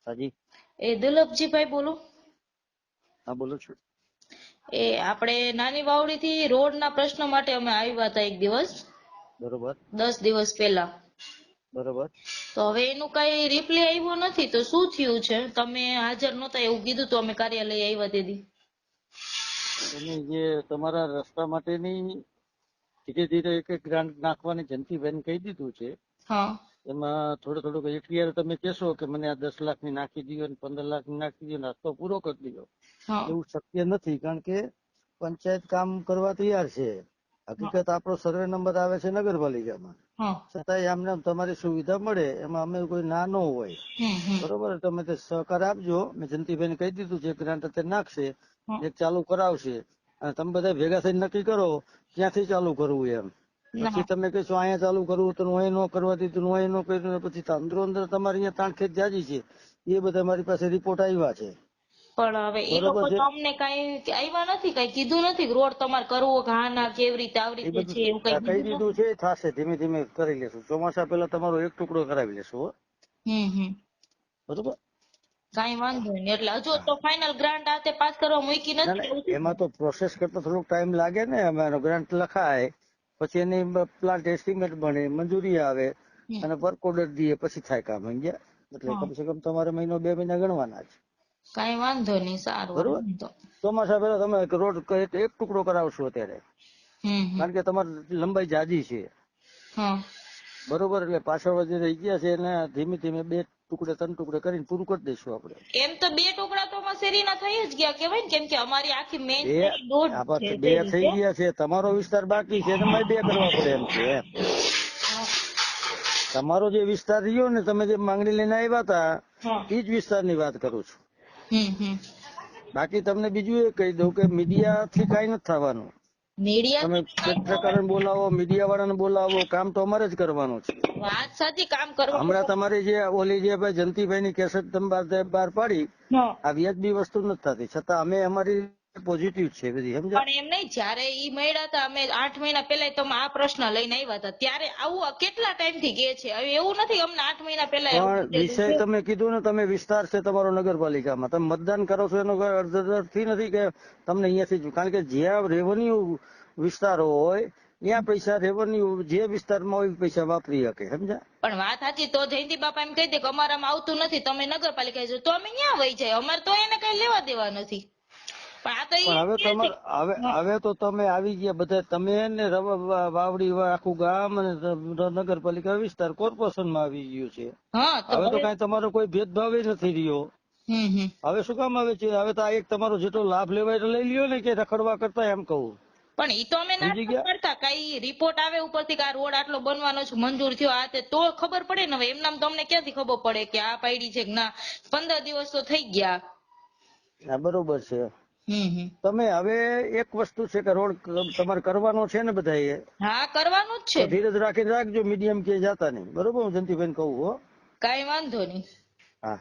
હાજી. એ દુર્લભજીભાઈ બોલું? હા બોલું છું. એ આપણે નાની વાવડી થી રોડ ના પ્રશ્ન માટે અમે આવ્યા હતા એક દિવસ, બરોબર 10 દિવસ પહેલા. બરોબર. તો હવે એનું કઈ રિપ્લાય આવ્યો નથી, તો શું થયું છે? તમે હાજર નહોતા એવું કીધું તો અમે કાર્યાલય આવ્યા તેથી. એની જે તમારા રસ્તા માટેની ધીરે ધીરે એક એક ગ્રાન્ટ નાખવાની જયંતિબેન કહી દીધું છે. હા એમાં થોડું અત્યારે તમે કહેશો કે મને આ 10 લાખની નાખી દો ને 15 લાખની નાખી દો ને રસ્તો પૂરો કરી દો, હા એવું શક્ય નથી. કારણ કે પંચાયત કામ કરવા તૈયાર છે. હકીકત આપણો સર્વે નંબર આવે છે નગરપાલિકામાં, હા છતાંય આમને તમારી સુવિધા મળે એમાં અમે કોઈ ના ન હોય. બરોબર, તમે તે સહકાર આપજો. મેં જયંતિભાઈને કહી દીધું છે ગ્રાન્ટ અત્યારે નાખશે, એક ચાલુ કરાવશે, અને તમે બધા ભેગા થઈને નક્કી કરો ક્યાંથી ચાલુ કરવું એમ. પછી તમે કહેશો અહીંયા ચાલુ કરવું તો અહીં ન કરવા દીધું, અહીં ન કર્યું, પછી અંદરો અંદર તમારી અહીંયા તાણખેત જાજી છે. એ બધા મારી પાસે રિપોર્ટ આવ્યા છે. પણ હવે એ લોકો તો અમને કઈ આવ્યા નથી, કઈ કીધું નથી રોડ તમારે કરવો કે હા ના કેવી રીતે આવી એ રીતે બધું છે એવું કઈ કહી કીધું દીધું છે, થશે. ધીમે ધીમે કરી લેશું. ચોમાસા પહેલા તમારો એક ટુકડો કરાવી લેશું હો. નથી. બરોબર. કઈ વાંધો નહીં. એટલે હજુ તો ફાઇનલ ગ્રાન્ટ આતે પાસ કરવા મૂકી ના નથી ના, એવું? એમાં તો પ્રોસેસ કરતા થોડોક ટાઈમ લાગે ને. અમારો ગ્રાન્ટ લખાય, પછી એની પ્લાન્ટ એસ્ટિમેટ બને, મંજૂરી આવે અને વર્ક ઓર્ડર દઈએ, પછી થાય કામ. સમજ્યા? એટલે કમસે કમ તમારે મહિનો 2 મહિના ગણવાના છે. કઈ વાંધો નહીં, સારું. બરોબર. ચોમાસા પહેલા તમે રોડ એક ટુકડો કરાવશો અત્યારે, કારણ કે તમારી લંબાઈ જાજી છે. બરોબર, એટલે પાછળ વચ્ચે રહી ગયા છે એને ધીમે ધીમે 2 ટુકડે 3 ટુકડે કરીને પૂરું કરી દઈશું આપણે. એમ તો 2 ટુકડા તો શેરીના થઈ જ ગયા કેવાય ને, કેમ કે અમારી આખી મેઇન બે થઈ ગયા છે. તમારો વિસ્તાર બાકી છે, એમાં 2 કરવા પડે એમ છે. તમારો જે વિસ્તાર રહ્યો ને, તમે જે માંગણી લઈને આવ્યા હતા એ જ વિસ્તારની વાત કરું છું. બાકી તમને બીજું એ કહી દઉં કે મીડિયા થી કઈ નથી થવાનું. તમે પત્રકારોને બોલાવો, મીડિયા વાળાને બોલાવો, કામ તો અમારે જ કરવાનું છે. વાત સાચી, કામ કરવા. હમણાં તમારી જે ઓલી જે ભાઈ જયંતિભાઈ ની કેસેટ તમે બહાર પાડી, આ વ્યાજબી વસ્તુ નથી થતી, છતાં અમે અમારી પોઝિટિવ છે બધી. સમજો? પણ એમ નહીં, જયારે ઈ મળ્યા હતા અમે 8 મહિના પહેલા તમે આ પ્રશ્ન લઈને આવ્યા હતા, ત્યારે આવું કેટલા ટાઈમ થી કે છે? હવે એવું નથી અમને 8 મહિના પહેલા પણ વિષય તમે કીધું ને, તમે વિસ્તાર છે તમારો નગરપાલિકામાં, તમે મતદાન કરો છો એનો અર્થથી નથી કે તમને અહીંયાથી, કારણ કે જ્યાં રેવન્યુ વિસ્તાર હોય ત્યાં પૈસા રેવન્યુ જે વિસ્તારમાં હોય પૈસા વાપરી શકે. સમજ્યા? પણ વાત સાચી, તો જયંતિ બાપા એમ કહી દે કે અમારામાં આવતું નથી, તમે નગરપાલિકા જો, તો અમે ક્યાં વહી જાય? અમારે તો એને કઈ લેવા દેવા નથી. પણ હવે તો તમે આવી ગયા બધા, તમે ને વાવડી આખું ગામ અને નગરપાલિકા વિસ્તાર કોર્પોરેશનમાં આવી ગયું છે. હવે તો કઈ તમારો કોઈ ભેદભાવ નથી રહ્યો. હવે શું કામ આવે છે? હવે તો આ એક તમારો જેટલો લાભ લેવાય તો લઈ લ્યો ને, કે રખડવા કરતા, એમ કહું. પણ ઈ તો અમે ના કરતા, કઈ રિપોર્ટ આવે ઉપરથી કે આ રોડ આટલો બનવાનો છે, મંજૂર થયો આ તે, તો ખબર પડે ને. હવે એમનામ તમને ક્યાંથી ખબર પડે કે આ પાડી છે કે ના? 15 દિવસ તો થઈ ગયા. હા બરોબર છે. તમે હવે એક વસ્તુ છે કે રોડ તમારે કરવાનો છે ને બધા? હા કરવાનું જ છે. ધીરજ રાખીને રાખજો, મીડિયમ કે જાતા નહીં. બરોબર, હું જયંતિભાઈ કહું હો. કઈ વાંધો નહીં. હા.